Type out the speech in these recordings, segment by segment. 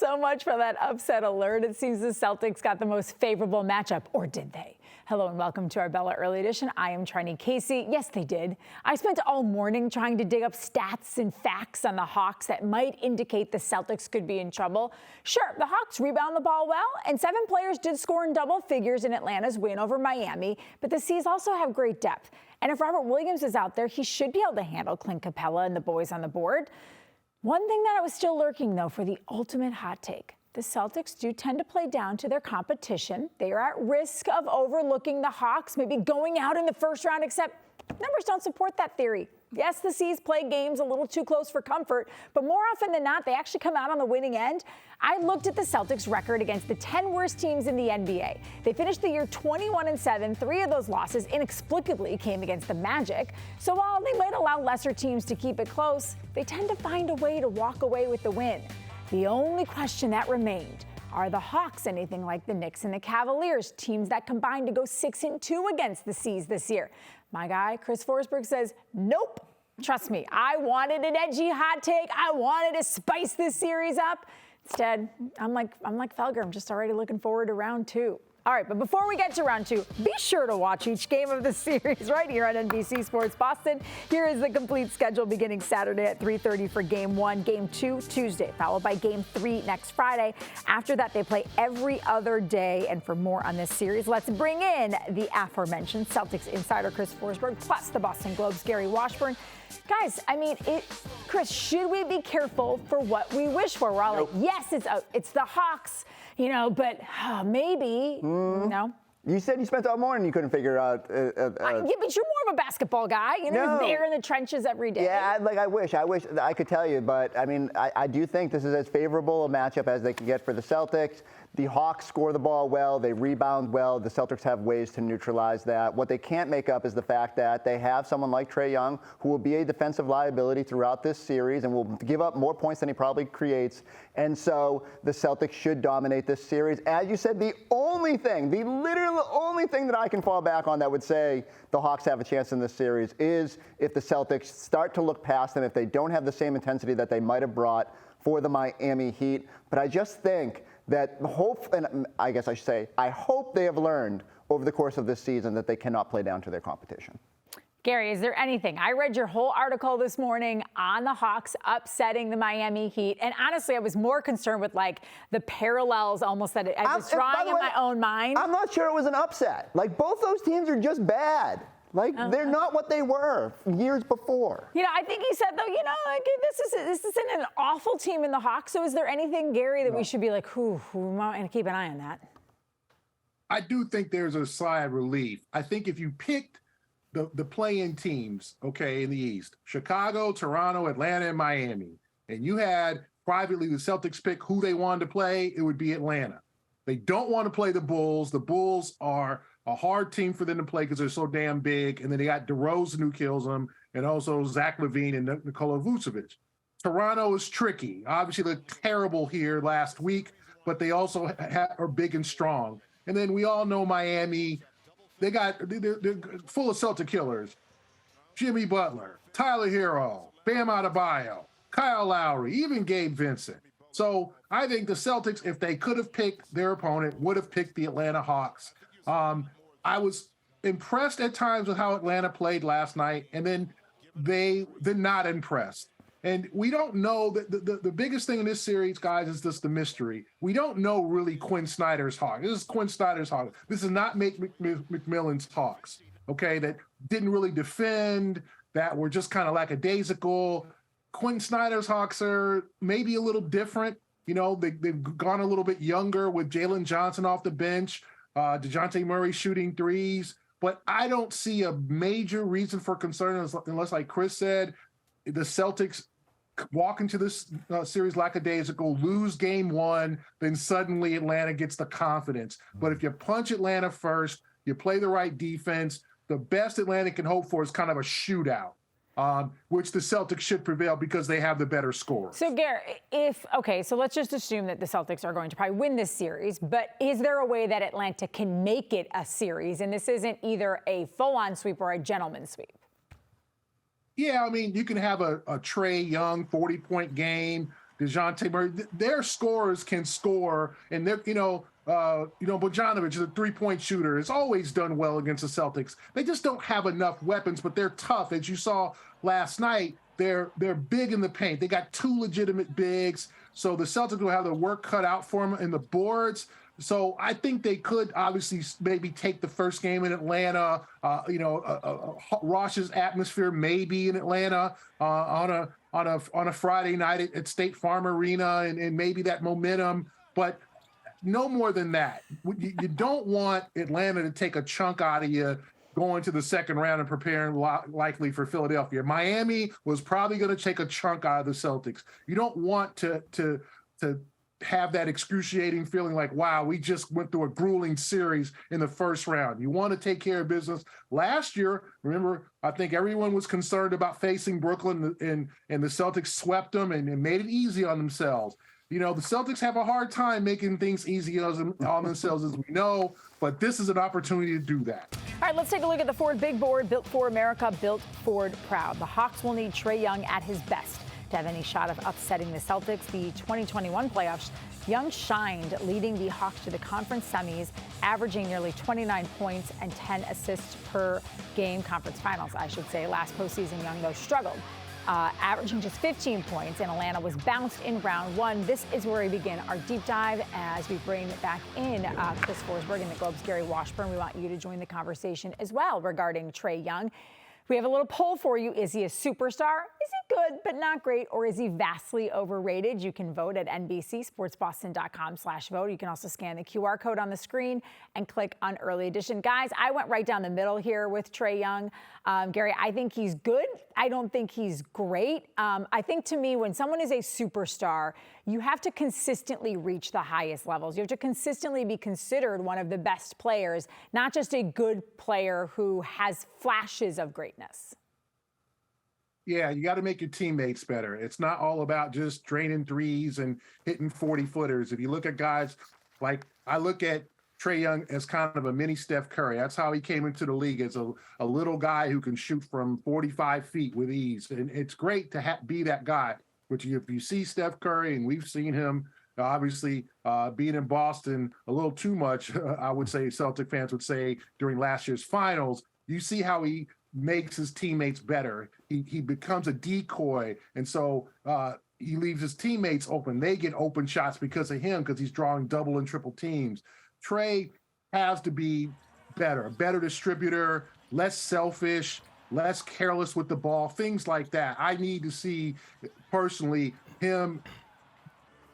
so much for that upset alert. It seems the Celtics got the most favorable matchup, or did they? Hello and welcome to Arbella Early Edition. I am Trenni Casey. Yes, they did. I spent all morning trying to dig up stats and facts on the Hawks that might indicate the Celtics could be in trouble. Sure, the Hawks rebound the ball well, and 7 players did score in double figures in Atlanta's win over Miami, but the C's also have great depth. And if Robert Williams is out there, he should be able to handle Clint Capella and the boys on the board. One thing that was still lurking, though, for the ultimate hot take. The Celtics do tend to play down to their competition. They are at risk of overlooking the Hawks, maybe going out in the first round, except numbers don't support that theory. Yes, the C's play games a little too close for comfort, but more often than not, they actually come out on the winning end. I looked at the Celtics' record against the 10 worst teams in the NBA. They finished the year 21-7. 3 of those losses inexplicably came against the Magic. So while they might allow lesser teams to keep it close, they tend to find a way to walk away with the win. The only question that remained, are the Hawks anything like the Knicks and the Cavaliers, teams that combined to go 6-2 against the C's this year? My guy, Chris Forsberg, says, nope. Trust me, I wanted an edgy hot take. I wanted to spice this series up. Instead, I'm like Felger. I'm just already looking forward to round 2. All right, but before we get to round 2, be sure to watch each game of the series right here on NBC Sports Boston. Here is the complete schedule beginning Saturday at 3:30 for Game 1, Game 2 Tuesday, followed by Game 3 next Friday. After that, they play every other day. And for more on this series, let's bring in the aforementioned Celtics insider Chris Forsberg, plus the Boston Globe's Gary Washburn. Guys, I mean, Chris, should we be careful for what we wish for? We're all like, yes, it's the Hawks, but maybe, no. You said you spent all morning, you couldn't figure out. Yeah, but you're more of a basketball guy. You're there in the trenches every day. Yeah, I wish I could tell you, but I mean, I do think this is as favorable a matchup as they can get for the Celtics. The Hawks score the ball well, they rebound well. The Celtics have ways to neutralize that. What they can't make up is the fact that they have someone like Trae Young who will be a defensive liability throughout this series and will give up more points than he probably creates. And so the Celtics should dominate this series. As you said, the literal only thing that I can fall back on that would say the Hawks have a chance in this series is if the Celtics start to look past them, if they don't have the same intensity that they might have brought for the Miami Heat. But I just think that I hope they have learned over the course of this season that they cannot play down to their competition. Gary, is there anything? I read your whole article this morning on the Hawks upsetting the Miami Heat. And honestly, I was more concerned with the parallels almost that I was drawing in my own mind. I'm not sure it was an upset. Both those teams are just bad. They're not what they were years before. I think he said, though, this isn't an awful team in the Hawks. So is there anything, Gary, that we should be we might keep an eye on that? I do think there's a sigh of relief. I think if you picked the play-in teams, in the East, Chicago, Toronto, Atlanta, and Miami, and you had privately the Celtics pick who they wanted to play, it would be Atlanta. They don't want to play the Bulls. The Bulls are a hard team for them to play because they're so damn big. And then they got DeRozan who kills them, and also Zach LaVine and Nikola Vucevic. Toronto is tricky. Obviously, they're terrible here last week, but they also are big and strong. And then we all know Miami. They're full of Celtic killers. Jimmy Butler, Tyler Hero, Bam Adebayo, Kyle Lowry, even Gabe Vincent. So I think the Celtics, if they could have picked their opponent, would have picked the Atlanta Hawks. I was impressed at times with how Atlanta played last night, and then they're not impressed. And we don't know the biggest thing in this series, guys, is just the mystery. We don't know really Quinn Snyder's Hawks. This is Quinn Snyder's Hawks. This is not McMillan's Hawks, that didn't really defend, that were just kind of lackadaisical. Quinn Snyder's Hawks are maybe a little different. They've gone a little bit younger with Jalen Johnson off the bench, DeJounte Murray shooting threes. But I don't see a major reason for concern unless, like Chris said, the Celtics walk into this series lackadaisical, lose game 1, then suddenly Atlanta gets the confidence. But if you punch Atlanta first, you play the right defense, the best Atlanta can hope for is kind of a shootout. Which the Celtics should prevail because they have the better score. So, Gary, so let's just assume that the Celtics are going to probably win this series, but is there a way that Atlanta can make it a series, and this isn't either a full-on sweep or a gentleman's sweep? Yeah, I mean, you can have a Trae Young 40-point game. DeJounte Murray. Their scorers can score, and they're, Bogdanovic is a three-point shooter. Has always done well against the Celtics. They just don't have enough weapons, but they're tough. As you saw last night, they're big in the paint. They got two legitimate bigs, so the Celtics will have their work cut out for them in the boards. So I think they could obviously maybe take the first game in Atlanta, Rosh's atmosphere maybe in Atlanta on a Friday night at State Farm Arena, and maybe that momentum, but no more than that. You don't want Atlanta to take a chunk out of you going to the second round and preparing likely for Philadelphia. Miami was probably going to take a chunk out of the Celtics. You don't want to have that excruciating feeling like, wow, we just went through a grueling series in the first round. You want to take care of business. Last year, remember, I think everyone was concerned about facing Brooklyn, and the Celtics swept them and made it easy on themselves. The Celtics have a hard time making things easy on themselves, as we know, but this is an opportunity to do that. All right, let's take a look at the Ford Big Board. Built for America, built Ford proud. The Hawks will need Trae Young at his best to have any shot of upsetting the Celtics. The 2021 playoffs, Young shined, leading the Hawks to the conference semis, averaging nearly 29 points and 10 assists per game. Conference finals, I should say. Last postseason, Young, though, struggled, averaging just 15 points, and Atlanta was bounced in round one. This is where we begin our deep dive as we bring back in Chris Forsberg and the Globe's Gary Washburn. We want you to join the conversation as well regarding Trae Young. We have a little poll for you. Is he a superstar? Is he good but not great? Or is he vastly overrated? You can vote at NBCSportsBoston.com/vote. You can also scan the QR code on the screen and click on Early Edition. Guys, I went right down the middle here with Trae Young. Gary, I think he's good. I don't think he's great. I think, to me, when someone is a superstar, you have to consistently reach the highest levels. You have to consistently be considered one of the best players, not just a good player who has flashes of greatness. Yeah, you got to make your teammates better. It's not all about just draining threes and hitting 40-footers. If you look at guys like, I look at Trae Young as kind of a mini Steph Curry. That's how he came into the league, as a little guy who can shoot from 45 feet with ease. And it's great to be that guy. Which if you see Steph Curry, and we've seen him obviously being in Boston a little too much, I would say Celtic fans would say, during last year's finals, you see how he makes his teammates better. He becomes a decoy. And so he leaves his teammates open. They get open shots because of him, because he's drawing double and triple teams. Trae has to be better, a better distributor, less selfish, less careless with the ball, things like that. I need to see, personally, him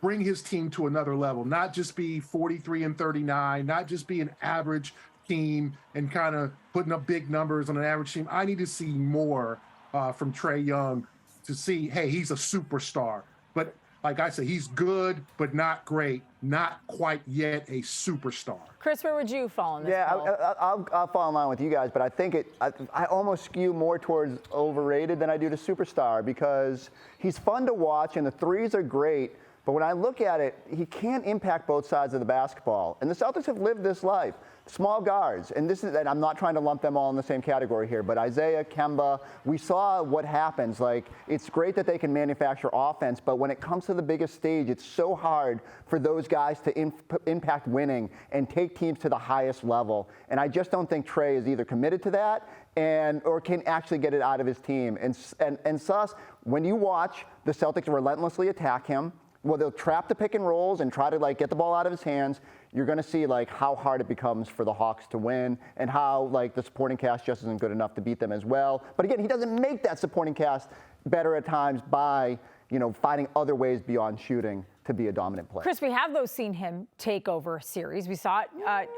bring his team to another level, not just be 43-39, not just be an average team and kind of putting up big numbers on an average team. I need to see more from Trae Young to see, hey, he's a superstar. But like I said, he's good, but not great, not quite yet a superstar. Chris, where would you fall in this? Yeah, I'll fall in line with you guys, but I think I almost skew more towards overrated than I do to superstar, because he's fun to watch and the threes are great. But when I look at it, he can't impact both sides of the basketball. And the Celtics have lived this life. Small guards, and I'm not trying to lump them all in the same category here, but Isaiah, Kemba, we saw what happens. Like, it's great that they can manufacture offense, but when it comes to the biggest stage, it's so hard for those guys to impact winning and take teams to the highest level. And I just don't think Trae is either committed to that or can actually get it out of his team. And Sus, when you watch the Celtics relentlessly attack him, well, they'll trap the pick and rolls and try to get the ball out of his hands. You're going to see how hard it becomes for the Hawks to win, and how the supporting cast just isn't good enough to beat them as well. But again, he doesn't make that supporting cast better at times by finding other ways beyond shooting to be a dominant player. Chris, we have seen him take over series. We saw it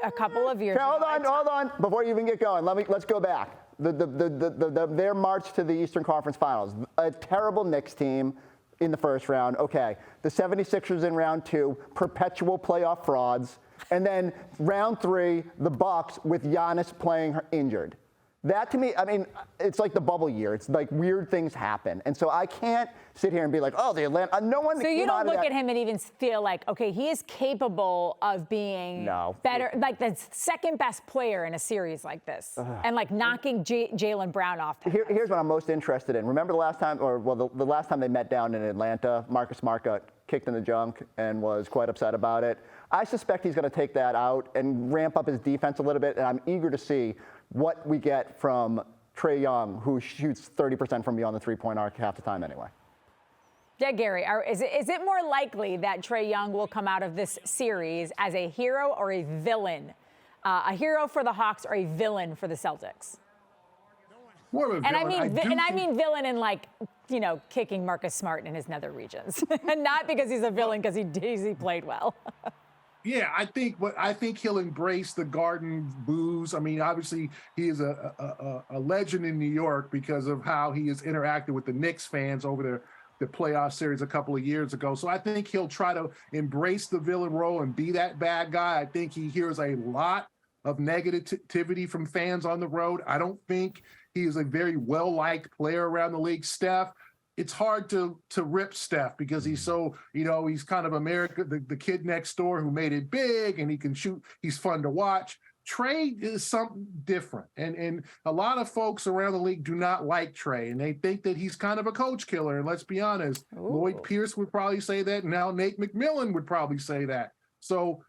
a couple of years ago. Hold on. Before you even get going, let's go back. Their march to the Eastern Conference Finals. A terrible Knicks team in the first round. Okay, the 76ers in round 2, perpetual playoff frauds. And then round 3, the Bucks with Giannis playing injured. That, to me, I mean, it's like the bubble year. It's like weird things happen. And so I can't sit here and be like, oh, the Atlanta, no one. So you don't look at him and even feel like, okay, he is capable of being better, like the second best player in a series like this, and knocking Jaylen Brown off. Here's what I'm most interested in. Remember the last time, the last time they met down in Atlanta, Marcus Smart got kicked in the junk and was quite upset about it. I suspect he's going to take that out and ramp up his defense a little bit, and I'm eager to see what we get from Trae Young, who shoots 30% from beyond the three-point arc half the time anyway. Yeah, Gary, is it more likely that Trae Young will come out of this series as a hero or a villain? A hero for the Hawks or a villain for the Celtics? More of a villain. And I mean villain in, like, you know, kicking Marcus Smart in his nether regions. And not because he's a villain because he played well. Yeah, I think he'll embrace the Garden booze. I mean, obviously he is a legend in New York because of how he has interacted with the Knicks fans over the playoff series a couple of years ago. So I think he'll try to embrace the villain role and be that bad guy. I think he hears a lot of negativity from fans on the road. I don't think he is a very well-liked player around the league. Steph, it's hard to rip Steph because he's so, you know, he's kind of America, the kid next door who made it big and he can shoot. He's fun to watch. Trae is something different. And a lot of folks around the league do not like Trae, and they think that he's kind of a coach killer. And let's be honest, Lloyd Pierce would probably say that. Now Nate McMillan would probably say that. So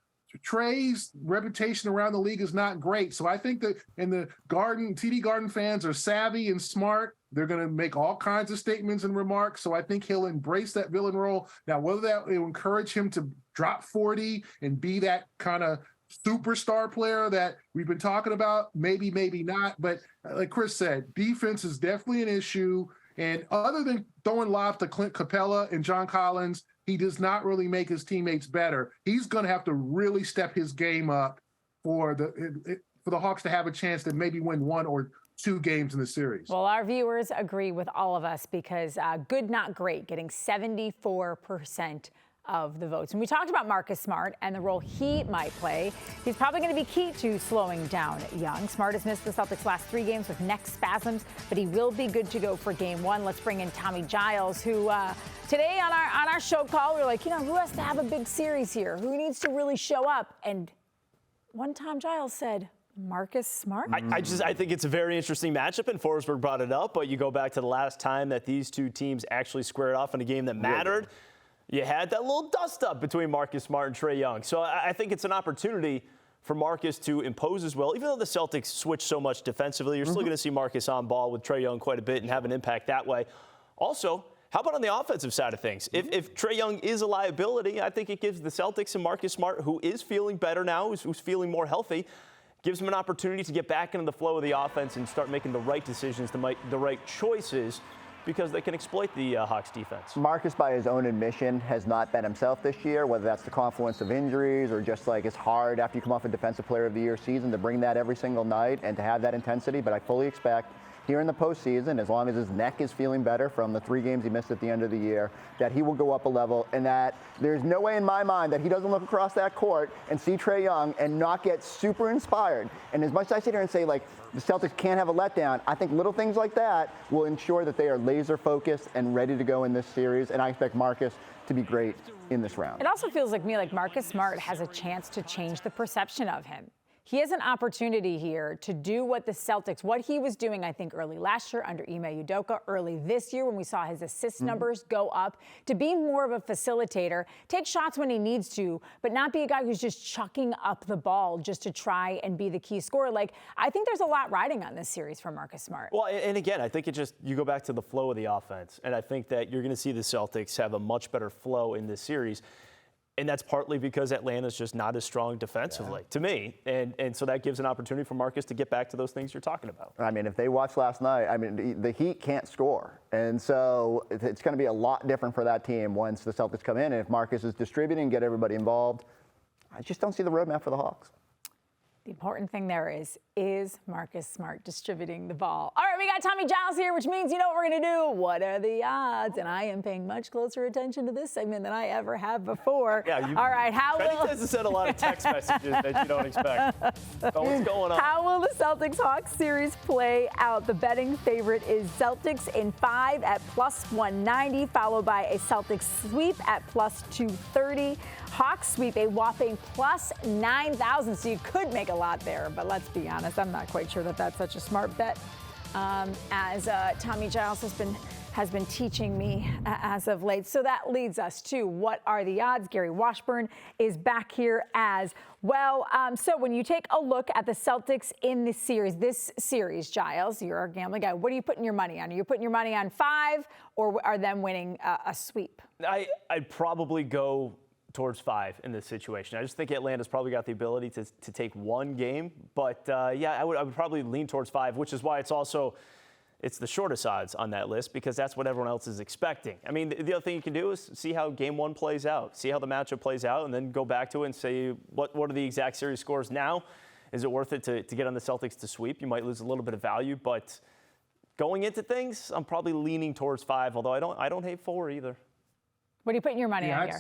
Trae's reputation around the league is not great. So I think that TD Garden fans are savvy and smart. They're going to make all kinds of statements and remarks. So I think he'll embrace that villain role. Now, whether that will encourage him to drop 40 and be that kind of superstar player that we've been talking about, maybe not. But like Chris said, defense is definitely an issue. And other than throwing lobs to Clint Capella and John Collins, he does not really make his teammates better. He's going to have to really step his game up for the Hawks to have a chance to maybe win one or two games in the series. Well, our viewers agree with all of us because good, not great, getting 74% of the votes. And we talked about Marcus Smart and the role he might play. He's probably going to be key to slowing down Young. Smart has missed the Celtics' last 3 games with neck spasms, but he will be good to go for game 1. Let's bring in Tommy Giles, who today on our show call, we were like, you know, who has to have a big series here? Who needs to really show up? And one Tom Giles said, Marcus Smart? I think it's a very interesting matchup, and Forsberg brought it up, but you go back to the last time that these two teams actually squared off in a game that mattered. You had that little dust-up between Marcus Smart and Trae Young. So I think it's an opportunity for Marcus to impose as well. Even though the Celtics switch so much defensively, you're still going to see Marcus on ball with Trae Young quite a bit and have an impact that way. Also, how about on the offensive side of things? If Trae Young is a liability, I think it gives the Celtics and Marcus Smart, who is feeling better now, who's feeling more healthy, gives him an opportunity to get back into the flow of the offense and start making the right decisions, to make the right choices, because they can exploit the Hawks defense. Marcus, by his own admission, has not been himself this year, whether that's the confluence of injuries or just like it's hard after you come off a Defensive Player of the Year season to bring that every single night and to have that intensity. But I fully expect here in the postseason, as long as his neck is feeling better from the 3 games he missed at the end of the year, that he will go up a level, and that there's no way in my mind that he doesn't look across that court and see Trae Young and not get super inspired. And as much as I sit here and say, like, the Celtics can't have a letdown, I think little things like that will ensure that they are laser focused and ready to go in this series, and I expect Marcus to be great in this round. It also feels like Marcus Smart has a chance to change the perception of him. He has an opportunity here to do what the Celtics, what he was doing, I think, early last year under Ime Udoka, early this year when we saw his assist numbers go up, to be more of a facilitator, take shots when he needs to, but not be a guy who's just chucking up the ball just to try and be the key scorer. Like, I think there's a lot riding on this series for Marcus Smart. Well, and again, I think you go back to the flow of the offense, and I think that you're going to see the Celtics have a much better flow in this series. And that's partly because Atlanta's just not as strong defensively, to me. And so that gives an opportunity for Marcus to get back to those things you're talking about. I mean, if they watched last night, I mean, the Heat can't score. And so it's going to be a lot different for that team once the Celtics come in. And if Marcus is distributing, get everybody involved, I just don't see the roadmap for the Hawks. The important thing there is Marcus Smart distributing the ball? All right, we got Tommy Giles here, which means you know what we're going to do. What are the odds? And I am paying much closer attention to this segment than I ever have before. Yeah, all right, Trenni tends to send a lot of text messages that you don't expect. So what's going on? How will the Celtics-Hawks series play out? The betting favorite is Celtics in 5 at +190, followed by a Celtics sweep at +230. Hawks sweep a whopping +9,000, so you could make a lot there, but let's be honest, I'm not quite sure that that's such a smart bet. As Tommy Giles has been has been teaching me as of late. So that leads us to what are the odds? Gary Washburn is back here as well. So when you take a look at the Celtics in this series, Giles, you're a gambling guy. What are you putting your money on? Are you putting your money on 5 or are them winning a sweep? I'd probably go towards 5 in this situation. I just think Atlanta's probably got the ability to take one game. But, yeah, I would probably lean towards 5, which is why it's the shortest odds on that list because that's what everyone else is expecting. I mean, the other thing you can do is see how game 1 plays out, see how the matchup plays out, and then go back to it and say, what are the exact series scores now? Is it worth it to get on the Celtics to sweep? You might lose a little bit of value, but going into things, I'm probably leaning towards 5, although I don't hate 4 either. What are you putting your money on here?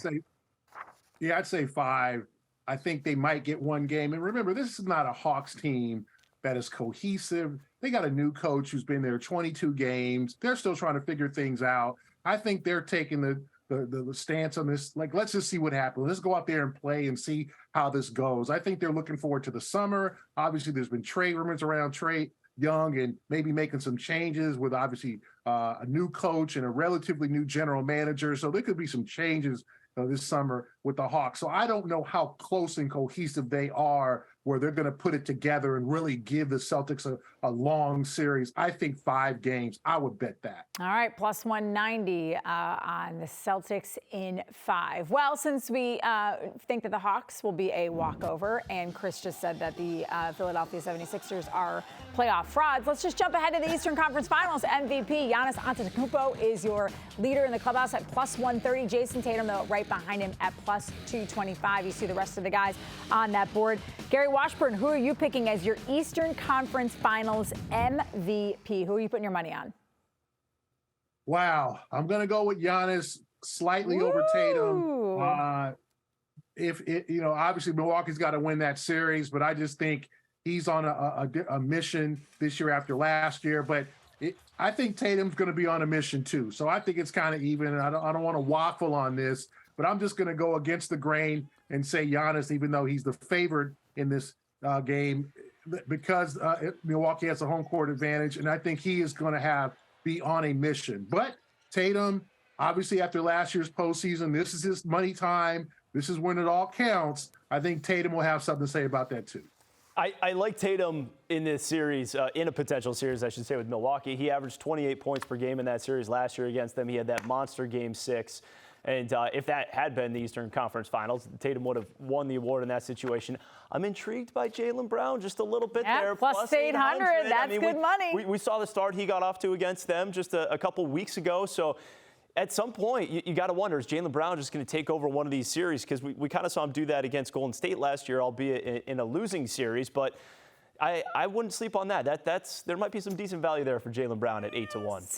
I'd say 5. I think they might get one game. And remember, this is not a Hawks team that is cohesive. They got a new coach who's been there 22 games. They're still trying to figure things out. I think they're taking the stance on this. Like, let's just see what happens. Let's go out there and play and see how this goes. I think they're looking forward to the summer. Obviously, there's been trade rumors around Trae Young and maybe making some changes with obviously a new coach and a relatively new general manager. So there could be some changes this summer with the Hawks. So I don't know how close and cohesive they are where they're going to put it together and really give the Celtics a long series. I think 5 games. I would bet that. All right, plus 190 on the Celtics in 5. Well, since we think that the Hawks will be a walkover, and Chris just said that the Philadelphia 76ers are playoff frauds, let's just jump ahead to the Eastern Conference Finals. MVP Giannis Antetokounmpo is your leader in the clubhouse at plus 130. Jason Tatum, though, right behind him at plus 225. You see the rest of the guys on that board. Gary Washburn, who are you picking as your Eastern Conference Finals MVP? Who are you putting your money on? Wow. I'm going to go with Giannis slightly over Tatum. Obviously Milwaukee's got to win that series, but I just think he's on a mission this year after last year. But I think Tatum's going to be on a mission too. So I think it's kind of even. And I don't want to waffle on this, but I'm just going to go against the grain and say Giannis, even though he's the favorite in this game, because Milwaukee has a home court advantage, and I think he is going to be on a mission. But Tatum, obviously after last year's postseason, this is his money time. This is when it all counts. I think Tatum will have something to say about that too. I like Tatum in this series, in a potential series, I should say, with Milwaukee. He averaged 28 points per game in that series last year against them. He had that monster Game 6. And if that had been the Eastern Conference Finals, Tatum would have won the award in that situation. I'm intrigued by Jaylen Brown just a little bit there. Plus 800. That's good money. We saw the start he got off to against them just a couple weeks ago. So at some point, you got to wonder, is Jaylen Brown just going to take over one of these series? Because we kind of saw him do that against Golden State last year, albeit in a losing series. But I wouldn't sleep on that. There might be some decent value there for Jaylen Brown at 8-1.